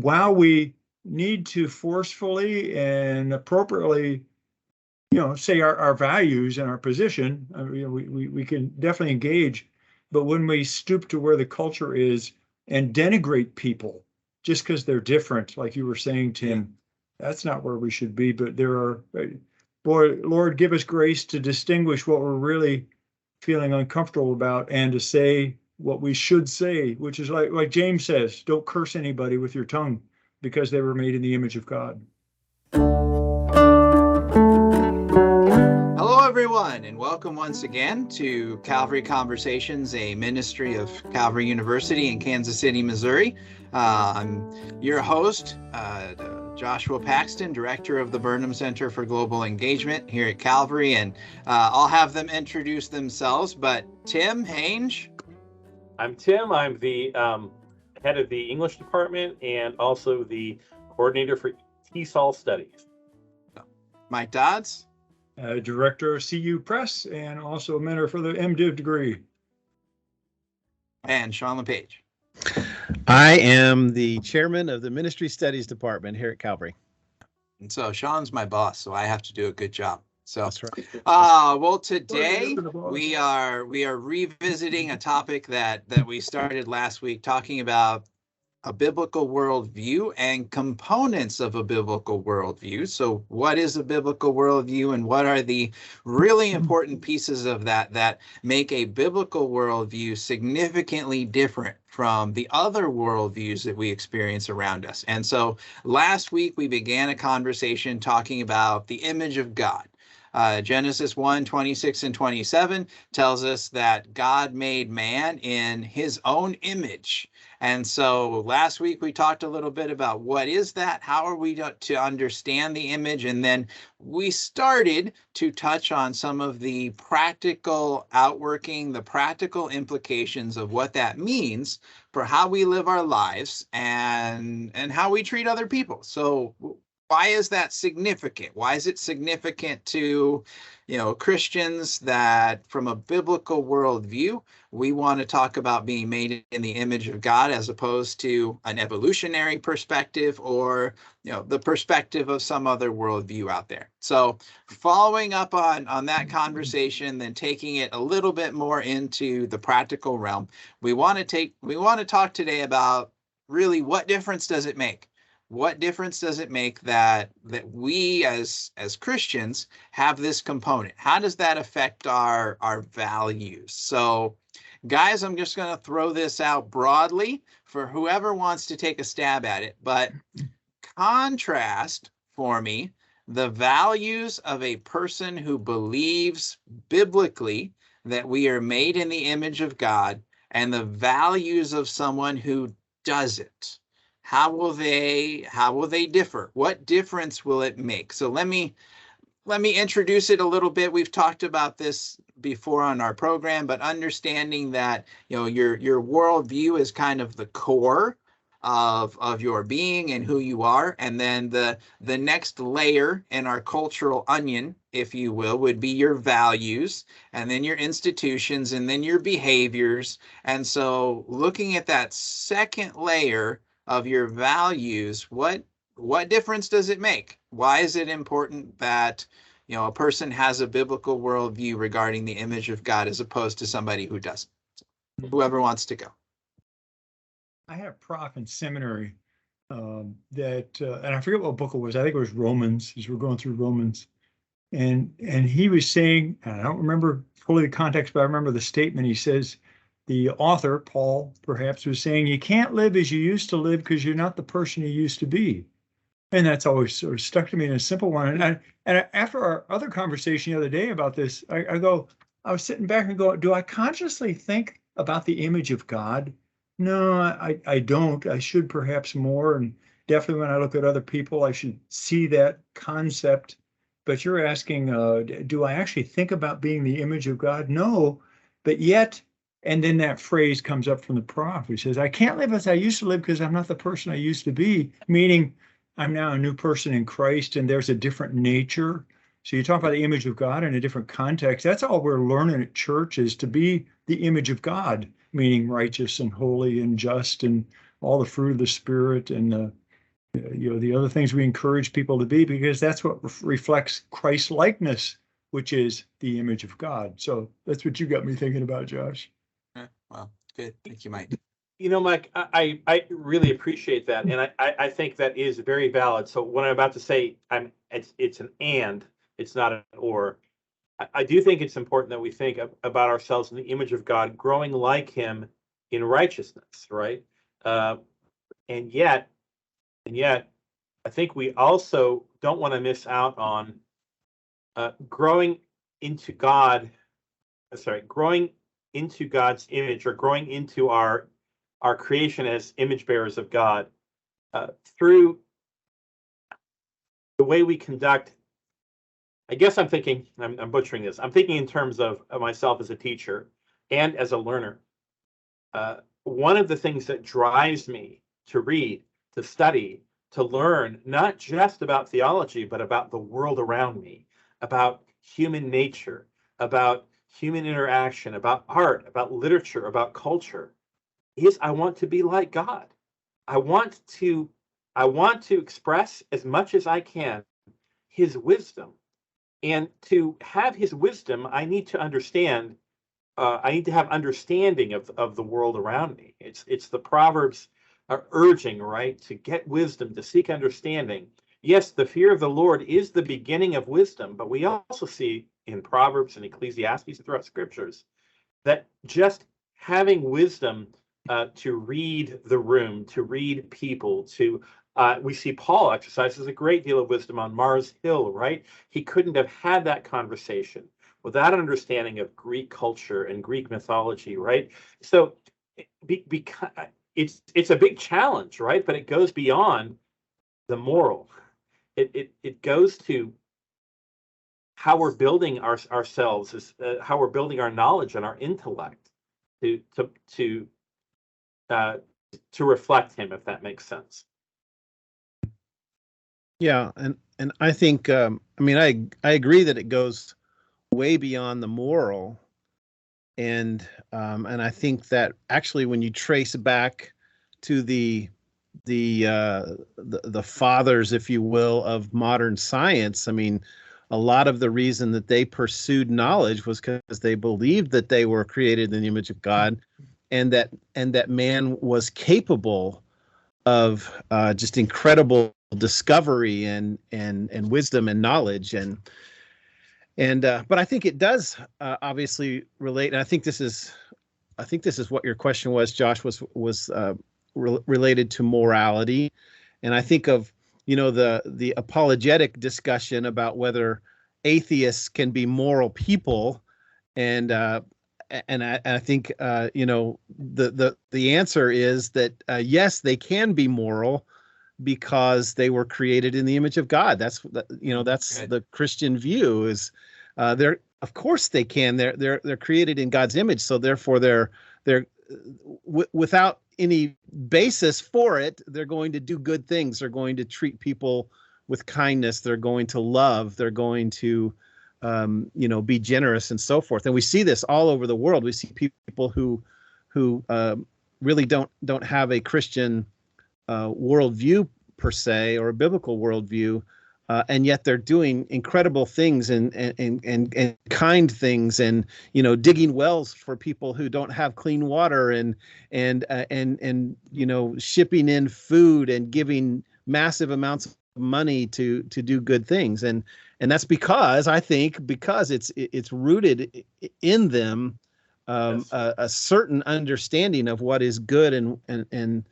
while we need to forcefully and appropriately, say our values and our position, we can definitely engage. But when we stoop to where the culture is and denigrate people just because they're different, like you were saying, Tim, that's not where we should be. But there are, boy, Lord, give us grace to distinguish what we're really feeling uncomfortable about and to say what we should say, which is like James says, don't curse anybody with your tongue because they were made in the image of God. Hello, everyone, and welcome once again to Calvary Conversations, a ministry of Calvary University in Kansas City, Missouri. I'm your host, Joshua Paxton, director of the Burnham Center for Global Engagement here at Calvary, and I'll have them introduce themselves. But Tim, Hange. I'm Tim. I'm the head of the English department and also the coordinator for TESOL studies. Mike Dodds. Director of CU Press and also a mentor for the MDiv degree. And Shaun LePage. I am the chairman of the Ministry Studies Department here at Calvary. And so Shaun's my boss, so I have to do a good job. So that's right. Well, today we are revisiting a topic that we started last week, talking about a biblical worldview and components of a biblical worldview. So what is a biblical worldview and what are the really important pieces of that make a biblical worldview significantly different from the other worldviews that we experience around us? And so last week we began a conversation talking about the image of God. Genesis 1:26 and 27 tells us that God made man in his own image. And so last week we talked a little bit about what is that? How are we to understand the image? And then we started to touch on some of the practical outworking, the practical implications of what that means for how we live our lives and how we treat other people. So why is that significant? Why is it significant to, Christians that from a biblical worldview, we want to talk about being made in the image of God as opposed to an evolutionary perspective or, the perspective of some other worldview out there. So following up on that conversation, then taking it a little bit more into the practical realm, we want to talk today about really what difference does it make? What difference does it make that we as Christians have this component? How does that affect our values? So, guys, I'm just going to throw this out broadly for whoever wants to take a stab at it. But contrast for me the values of a person who believes biblically that we are made in the image of God and the values of someone who doesn't. How will they differ? What difference will it make? So let me introduce it a little bit. We've talked about this before on our program, but understanding that your worldview is kind of the core of your being and who you are, and then the next layer in our cultural onion, if you will, would be your values, and then your institutions, and then your behaviors. And so looking at that second layer of your values, what difference does it make? Why is it important that a person has a biblical worldview regarding the image of God as opposed to somebody who doesn't? Whoever wants to go. I had a prof in seminary that, and I forget what book it was. I think it was Romans, as we're going through Romans, and he was saying, and I don't remember fully the context, but I remember the statement. He says, the author, Paul, perhaps, was saying, you can't live as you used to live because you're not the person you used to be. And that's always sort of stuck to me in a simple one. And after our other conversation the other day about this, I was sitting back and go, do I consciously think about the image of God? No, I don't. I should perhaps more. And definitely when I look at other people, I should see that concept. But you're asking, do I actually think about being the image of God? No, but yet. And then that phrase comes up from the prof, who says, I can't live as I used to live because I'm not the person I used to be, meaning I'm now a new person in Christ and there's a different nature. So you talk about the image of God in a different context. That's all we're learning at church, is to be the image of God, meaning righteous and holy and just and all the fruit of the Spirit and The other things we encourage people to be, because that's what reflects Christ likeness, which is the image of God. So that's what you got me thinking about, Josh. Well, good. Thank you, Mike. Mike, I really appreciate that, and I think that is very valid. So what I'm about to say, it's an and, it's not an or. I do think it's important that we think about ourselves in the image of God, growing like Him in righteousness, right? And yet, I think we also don't want to miss out on growing into God's image, or growing into our creation as image bearers of God through the way we conduct. I guess I'm thinking, I'm butchering this. I'm thinking in terms of myself as a teacher and as a learner. One of the things that drives me to read, to study, to learn, not just about theology, but about the world around me, about human nature, about human interaction, about art, about literature, about culture, is I want to be like God. I want to express as much as I can His wisdom. And to have His wisdom, I need to understand. I need to have understanding of the world around me. It's the Proverbs are urging, right, to get wisdom, to seek understanding. Yes, the fear of the Lord is the beginning of wisdom, but we also see in Proverbs and Ecclesiastes throughout scriptures that just having wisdom to read the room, to read people, we see Paul exercises a great deal of wisdom on Mars Hill, right? He couldn't have had that conversation without an understanding of Greek culture and Greek mythology, right? So because it's a big challenge, right? But it goes beyond the moral. It goes to how we're building ourselves, how we're building our knowledge and our intellect to reflect Him, if that makes sense. Yeah, and I think I agree that it goes way beyond the moral, and I think that actually when you trace back to the fathers, if you will, of modern science, I mean, a lot of the reason that they pursued knowledge was because they believed that they were created in the image of God, and that man was capable of just incredible discovery and wisdom and knowledge, but I think it does obviously relate, and I think this is what your question was, Josh, was related to morality. And I think of the apologetic discussion about whether atheists can be moral people, and I think the answer is that yes, they can be moral because they were created in the image of God. That's Good. The Christian view is they're, of course they can. They're created in God's image, so therefore they're without any basis for it, they're going to do good things. They're going to treat people with kindness. They're going to love. They're going to be generous and so forth. And we see this all over the world. We see people who really don't have a Christian worldview per se, or a biblical worldview, and yet they're doing incredible things and kind things, and digging wells for people who don't have clean water, and shipping in food and giving massive amounts of money to do good things, and that's because it's rooted in them Yes. a certain understanding of what is good and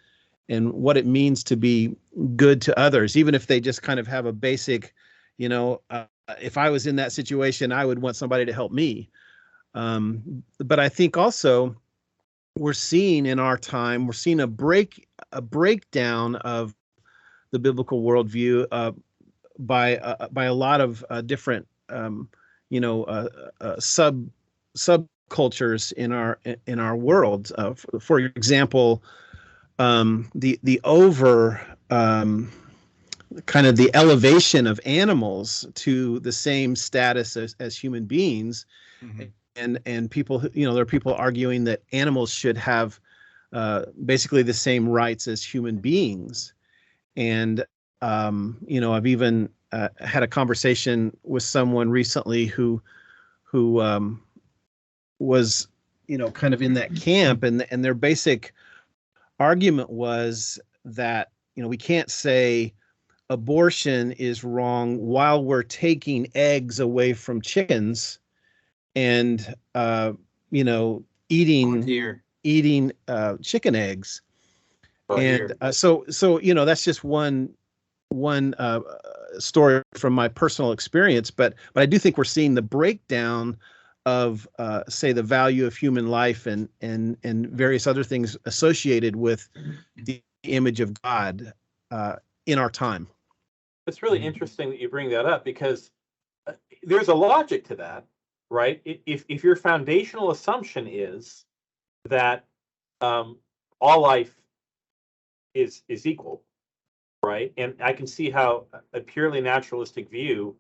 what it means to be good to others, even if they just kind of have a basic, if I was in that situation, I would want somebody to help me. But I think also we're seeing in our time, a breakdown of the biblical worldview by a lot of different, subcultures in our world. For example, the over kind of the elevation of animals to the same status as human beings. Mm-hmm. And people, there are people arguing that animals should have basically the same rights as human beings. And I've even had a conversation with someone recently who was, kind of in that camp, and their basic argument was that, we can't say abortion is wrong while we're taking eggs away from chickens and, eating chicken eggs. And so that's just one story from my personal experience, but I do think we're seeing the breakdown of say the value of human life and various other things associated with the image of God in our time. It's really interesting that you bring that up, because there's a logic to that, right? If your foundational assumption is that all life is equal, right? And I can see how a purely naturalistic view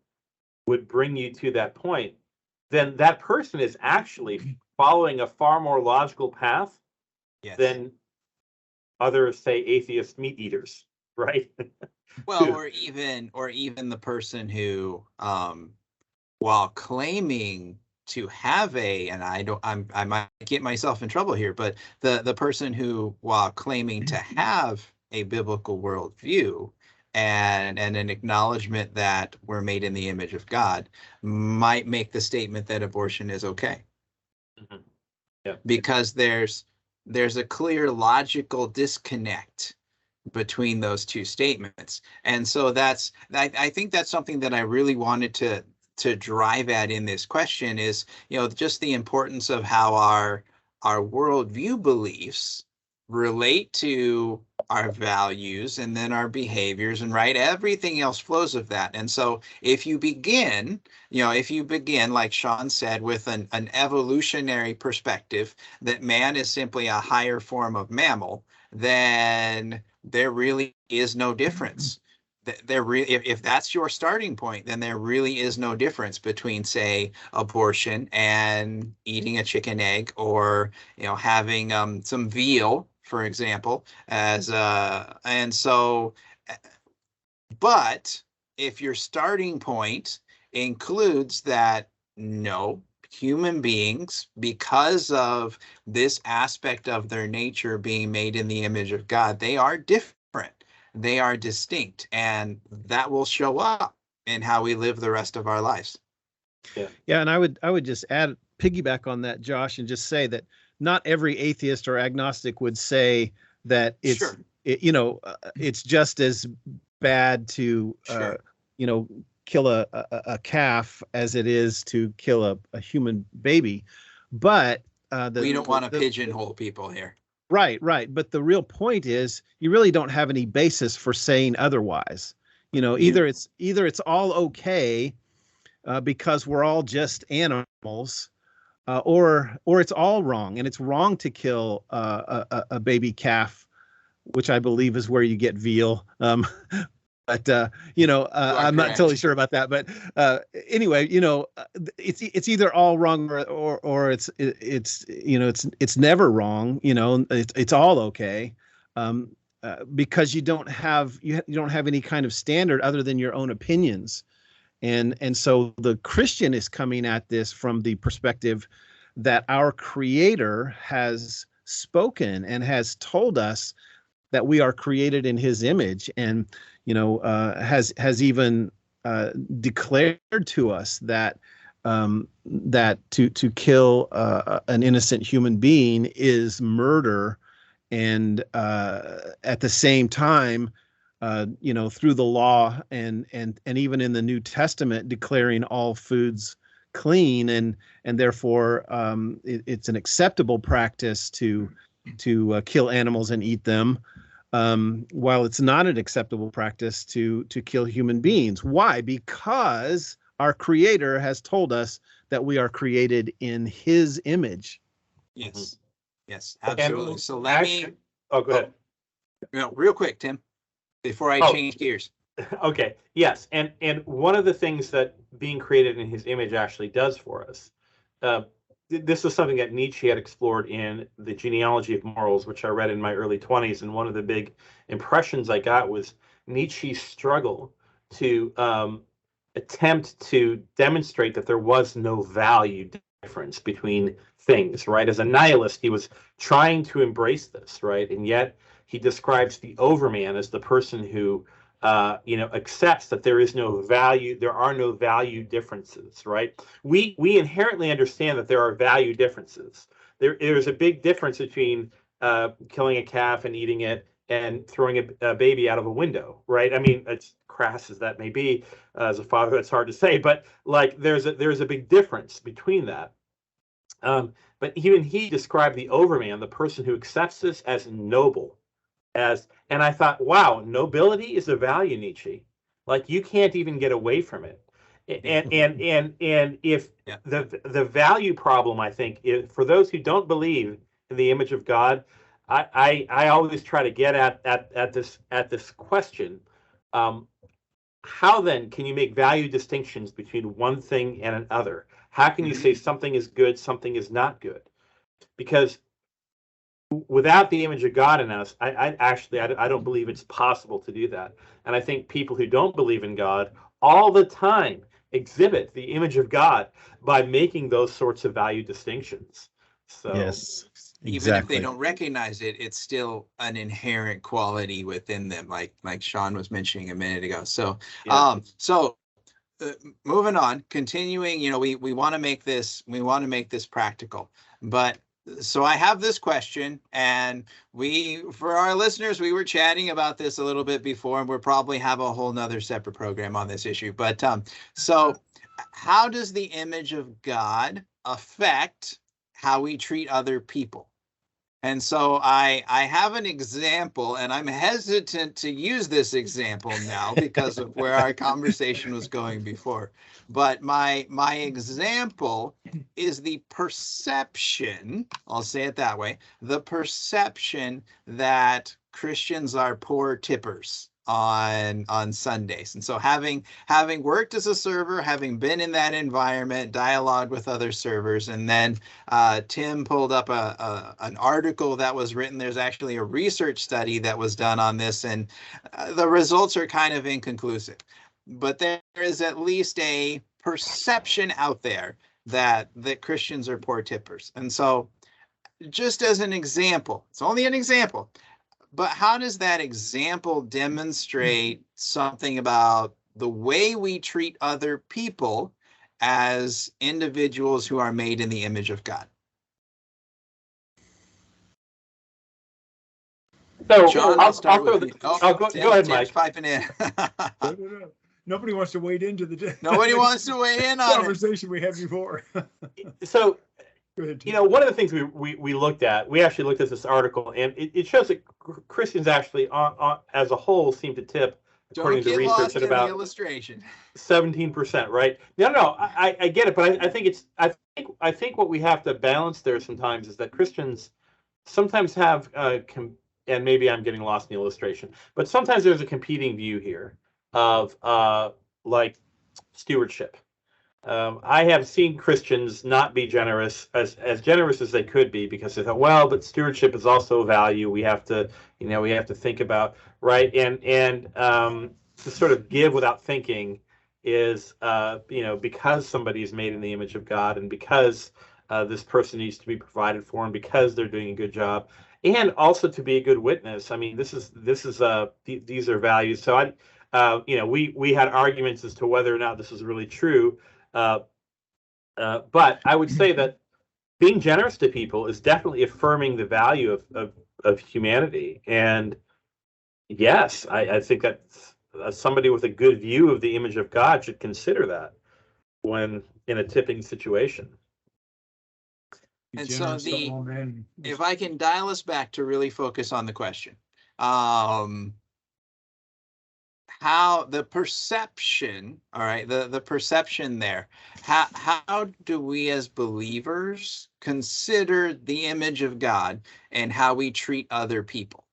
would bring you to that point. Then that person is actually following a far more logical path than other, say, atheist meat eaters, right? Well, or even the person who, while claiming to have I might get myself in trouble here, but the person who, while claiming to have a biblical worldview and an acknowledgement that we're made in the image of God, might make the statement that abortion is okay. Mm-hmm. Yeah. Because there's a clear logical disconnect between those two statements. And so I think that's something that I really wanted to drive at in this question is, just the importance of how our worldview beliefs relate to our values and then our behaviors, and right, everything else flows of that. And so if you begin, like Shaun said, with an evolutionary perspective that man is simply a higher form of mammal, then there really is no difference. If that's your starting point, then there really is no difference between, say, abortion and eating a chicken egg, or having some veal, for example, but if your starting point includes that, no, human beings, because of this aspect of their nature being made in the image of God, they are different, they are distinct, and that will show up in how we live the rest of our lives. Yeah, and I would just piggyback on that, Josh, and just say that not every atheist or agnostic would say that it's it's just as bad to kill a calf as it is to kill a human baby. But we don't want to pigeonhole people here. Right. But the real point is, you really don't have any basis for saying otherwise. Either it's all okay because we're all just animals, or it's all wrong, and it's wrong to kill a baby calf, which I believe is where you get veal. But I'm not totally sure about that. But anyway, it's either all wrong or it's never wrong. It's all okay, because you don't have any kind of standard other than your own opinions. And so the Christian is coming at this from the perspective that our Creator has spoken and has told us that we are created in His image, and has even declared to us that to kill an innocent human being is murder, and at the same time, through the law and even in the New Testament, declaring all foods clean, and therefore it's an acceptable practice to kill animals and eat them, while it's not an acceptable practice to kill human beings. Why? Because our Creator has told us that we are created in His image. Yes, yes, absolutely. So go ahead. Real quick, Tim, before I change gears. Okay. Yes. And one of the things that being created in His image actually does for us, this was something that Nietzsche had explored in The Genealogy of Morals, which I read in my early 20s. And one of the big impressions I got was Nietzsche's struggle to attempt to demonstrate that there was no value difference between things, right? As a nihilist, he was trying to embrace this, right? And yet he describes the overman as the person who accepts that there is no value, there are no value differences, right? We inherently understand that there are value differences. There's a big difference between killing a calf and eating it and throwing a baby out of a window, right? I mean, it's crass as that may be, as a father, that's hard to say, but like there's a big difference between that. But even he described the overman, the person who accepts this as noble, and I thought, wow, nobility is a value, Nietzsche. Like you can't even get away from it. And if the value problem, I think, is for those who don't believe in the image of God, I always try to get at this question. How then can you make value distinctions between one thing and another? How can you say something is good, something is not good? Because without the image of God in us, I don't believe it's possible to do that. And I think people who don't believe in God all the time exhibit the image of God by making those sorts of value distinctions. So yes, even exactly. if they don't recognize it, it's still an inherent quality within them, like Shaun was mentioning a minute ago. So moving on, continuing, we want to make this practical, but so I have this question, and for our listeners, we were chatting about this a little bit before, and we'll probably have a whole nother separate program on this issue. But so how does the image of God affect how we treat other people? And so I have an example, and I'm hesitant to use this example now because of where our conversation was going before. But my example is the perception, I'll say it that way, the perception that Christians are poor tippers on Sundays. And so having worked as a server, having been in that environment, dialogue with other servers, and then Tim pulled up an article that was written. There's actually a research study that was done on this, and the results are kind of inconclusive. But there is at least a perception out there that Christians are poor tippers. And so just as an example, it's only an example, but how does that example demonstrate something about the way we treat other people as individuals who are made in the image of God? So Shaun, I'll go ahead, Mike. Piping in. No. Nobody wants to wade into the Nobody wants to weigh in on conversation we had before. So Go ahead, one of the things we looked at, we actually looked at this article, and it shows that Christians actually, as a whole, seem to tip, according to research, at about 17%. Right? No, I get it, but I think what we have to balance there sometimes is that Christians sometimes have, and maybe I'm getting lost in the illustration, but sometimes there's a competing view here of like stewardship. I have seen Christians not be generous, as generous as they could be, because they thought, well, but stewardship is also a value we have to think about, right? And to sort of give without thinking is, because somebody is made in the image of God, and because this person needs to be provided for, and because they're doing a good job, and also to be a good witness. I mean, these are values. So we had arguments as to whether or not this is really true. But I would say that being generous to people is definitely affirming the value of humanity. And yes, I think that somebody with a good view of the image of God should consider that when in a tipping situation. And so if I can dial us back to really focus on the question, how the perception, all right, the perception there, how do we as believers consider the image of God and how we treat other people?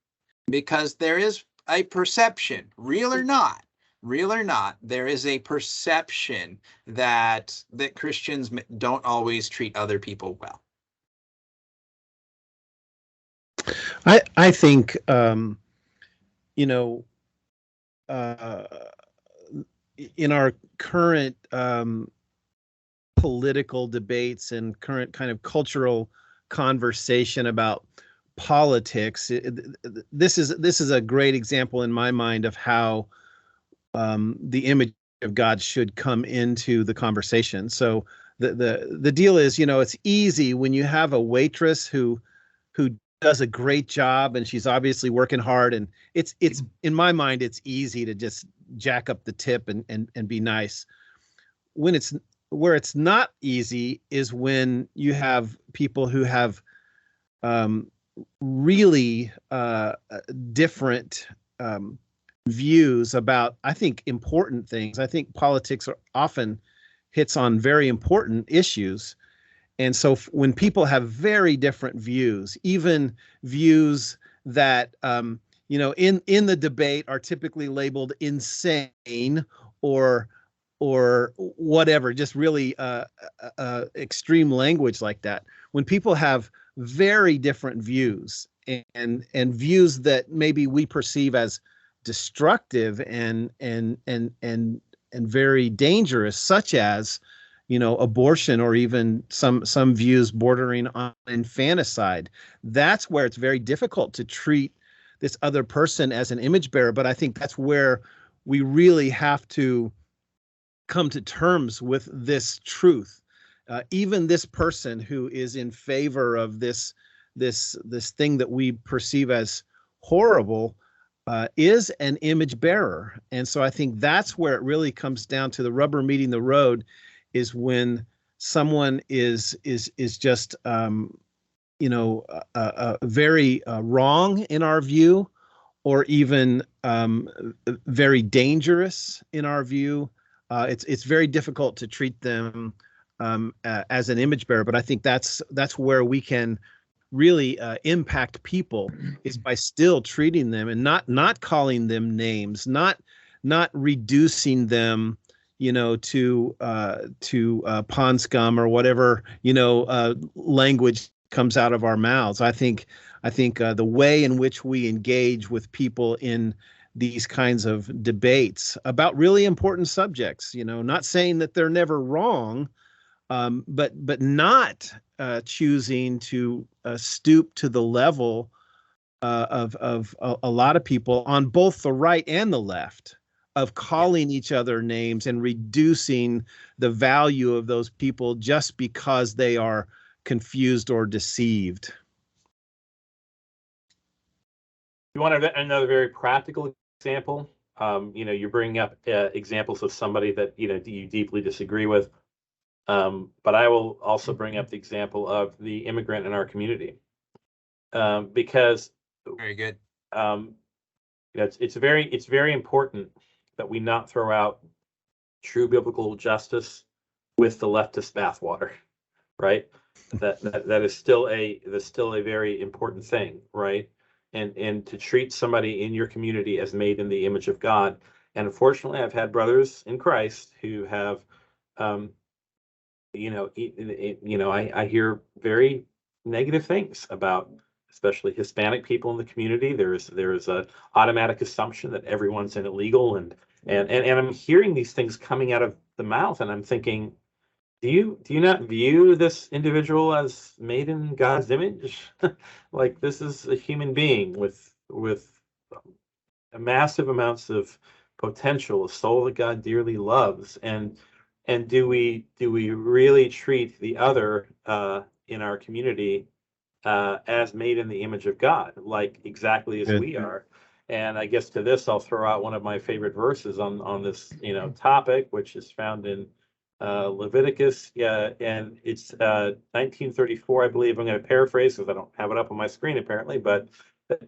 Because there is a perception, real or not, there is a perception that Christians don't always treat other people well. I think, uh, in our current political debates and current kind of cultural conversation about politics, this is a great example in my mind of how the image of God should come into the conversation. So the deal is, it's easy when you have a waitress who does a great job and she's obviously working hard, and it's in my mind it's easy to just jack up the tip and be nice. Where it's not easy is when you have people who have really different views about, I think, important things. I think politics often hits on very important issues. And so when people have very different views, even views that, in the debate are typically labeled insane or whatever, just really extreme language like that. When people have very different views and views that maybe we perceive as destructive and very dangerous, such as abortion, or even some views bordering on infanticide, that's where it's very difficult to treat this other person as an image bearer. But I think that's where we really have to come to terms with this truth. Even this person who is in favor of this thing that we perceive as horrible is an image bearer. And so I think that's where it really comes down to the rubber meeting the road, is when someone is just very wrong in our view, or even very dangerous in our view. It's very difficult to treat them as an image bearer. But I think that's where we can really impact people, is by still treating them and not calling them names, not reducing them, to pond scum or whatever, language comes out of our mouths. I think the way in which we engage with people in these kinds of debates about really important subjects, not saying that they're never wrong, but not choosing to stoop to the level of a lot of people on both the right and the left, of calling each other names and reducing the value of those people just because they are confused or deceived. You want another very practical example? You're bringing up examples of somebody that you deeply disagree with. But I will also bring up the example of the immigrant in our community, because very good. It's very important that we not throw out true biblical justice with the leftist bathwater, right? That is still a very important thing, right? And to treat somebody in your community as made in the image of God. And unfortunately, I've had brothers in Christ who have, I hear very negative things about, especially Hispanic people in the community. There's a automatic assumption that everyone's an illegal, and I'm hearing these things coming out of the mouth, and I'm thinking, do you not view this individual as made in God's image? Like, this is a human being with massive amounts of potential, a soul that God dearly loves, and do we really treat the other in our community as made in the image of God, like exactly as we are? And I guess to this, I'll throw out one of my favorite verses on this topic, which is found in Leviticus, and it's 1934, I believe. I'm going to paraphrase because I don't have it up on my screen apparently, but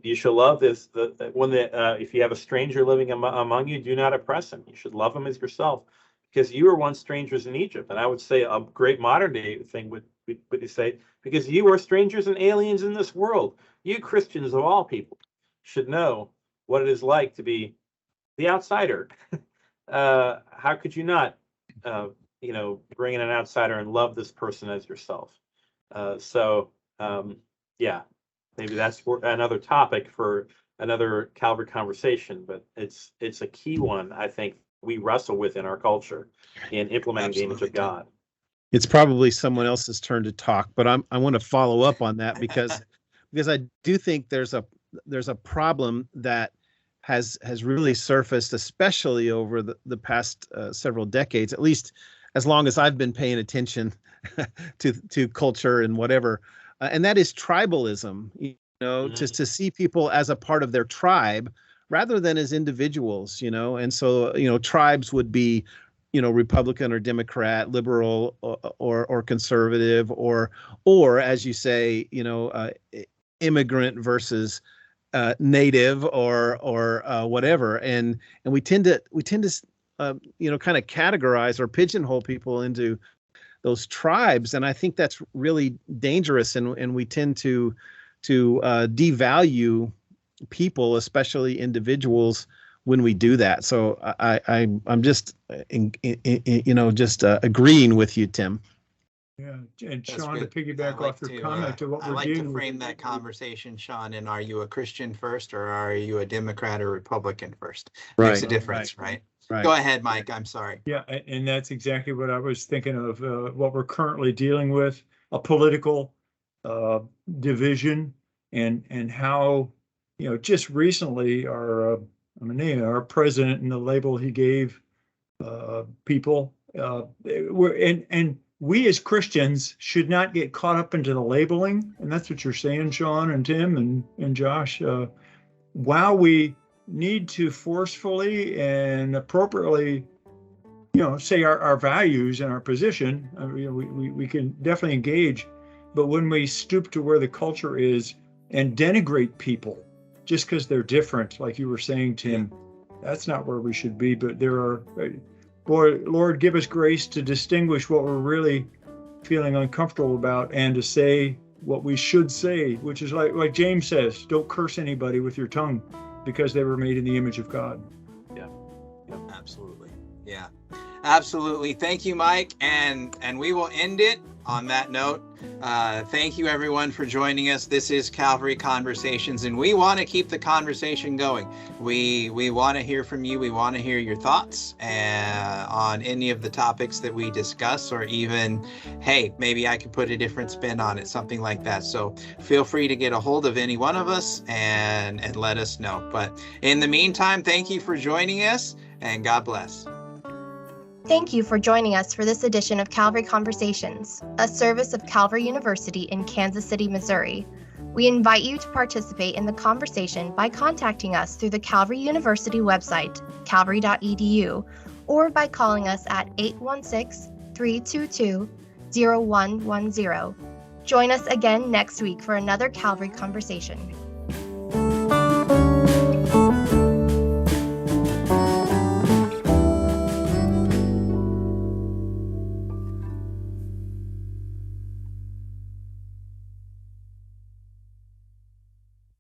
you shall love this. If you have a stranger living among you, do not oppress him. You should love him as yourself, because you were once strangers in Egypt. And I would say a great modern day thing would you say, because you are strangers and aliens in this world. You Christians of all people should know what it is like to be the outsider. How could you not? Bring in an outsider and love this person as yourself. Maybe that's another topic for another Calvary conversation, but it's a key one, I think, we wrestle with in our culture in implementing the image of God. It's probably someone else's turn to talk, but I want to follow up on that because I do think there's a problem that has really surfaced, especially over the past several decades, at least as long as I've been paying attention to culture and whatever, and that is tribalism. Just to see people as a part of their tribe rather than as individuals. And so tribes would be Republican or Democrat, liberal or conservative, or as you say, immigrant versus native or whatever. And we tend to kind of categorize or pigeonhole people into those tribes. And I think that's really dangerous. And we tend to devalue people, especially individuals, when we do that. So I'm just agreeing with you, Tim. Yeah, and Shaun, to piggyback off your comment to what we're dealing with. I like to frame that conversation, Shaun, in are you a Christian first or are you a Democrat or Republican first? Right. Makes a difference, right? Go ahead, Mike. I'm sorry. Yeah, and that's exactly what I was thinking of, what we're currently dealing with, a political division, and how, just recently our president and the label he gave people, and we as Christians should not get caught up into the labeling, and that's what you're saying, Shaun and Tim and Josh. While we need to forcefully and appropriately, say our values and our position, we can definitely engage, but when we stoop to where the culture is and denigrate people just because they're different, like you were saying, Tim, that's not where we should be. But there are, boy, Lord, give us grace to distinguish what we're really feeling uncomfortable about and to say what we should say, which is like James says, don't curse anybody with your tongue because they were made in the image of God. Yeah. Absolutely. Yeah, absolutely. Thank you, Mike. And we will end it on that note. Thank you, everyone, for joining us. This is Calvary Conversations, and we want to keep the conversation going. We want to hear from you. We want to hear your thoughts on any of the topics that we discuss, or even, hey, maybe I could put a different spin on it, something like that. So feel free to get a hold of any one of us and let us know. But in the meantime, thank you for joining us, and God bless. Thank you for joining us for this edition of Calvary Conversations, a service of Calvary University in Kansas City, Missouri. We invite you to participate in the conversation by contacting us through the Calvary University website, calvary.edu, or by calling us at 816-322-0110. Join us again next week for another Calvary Conversation.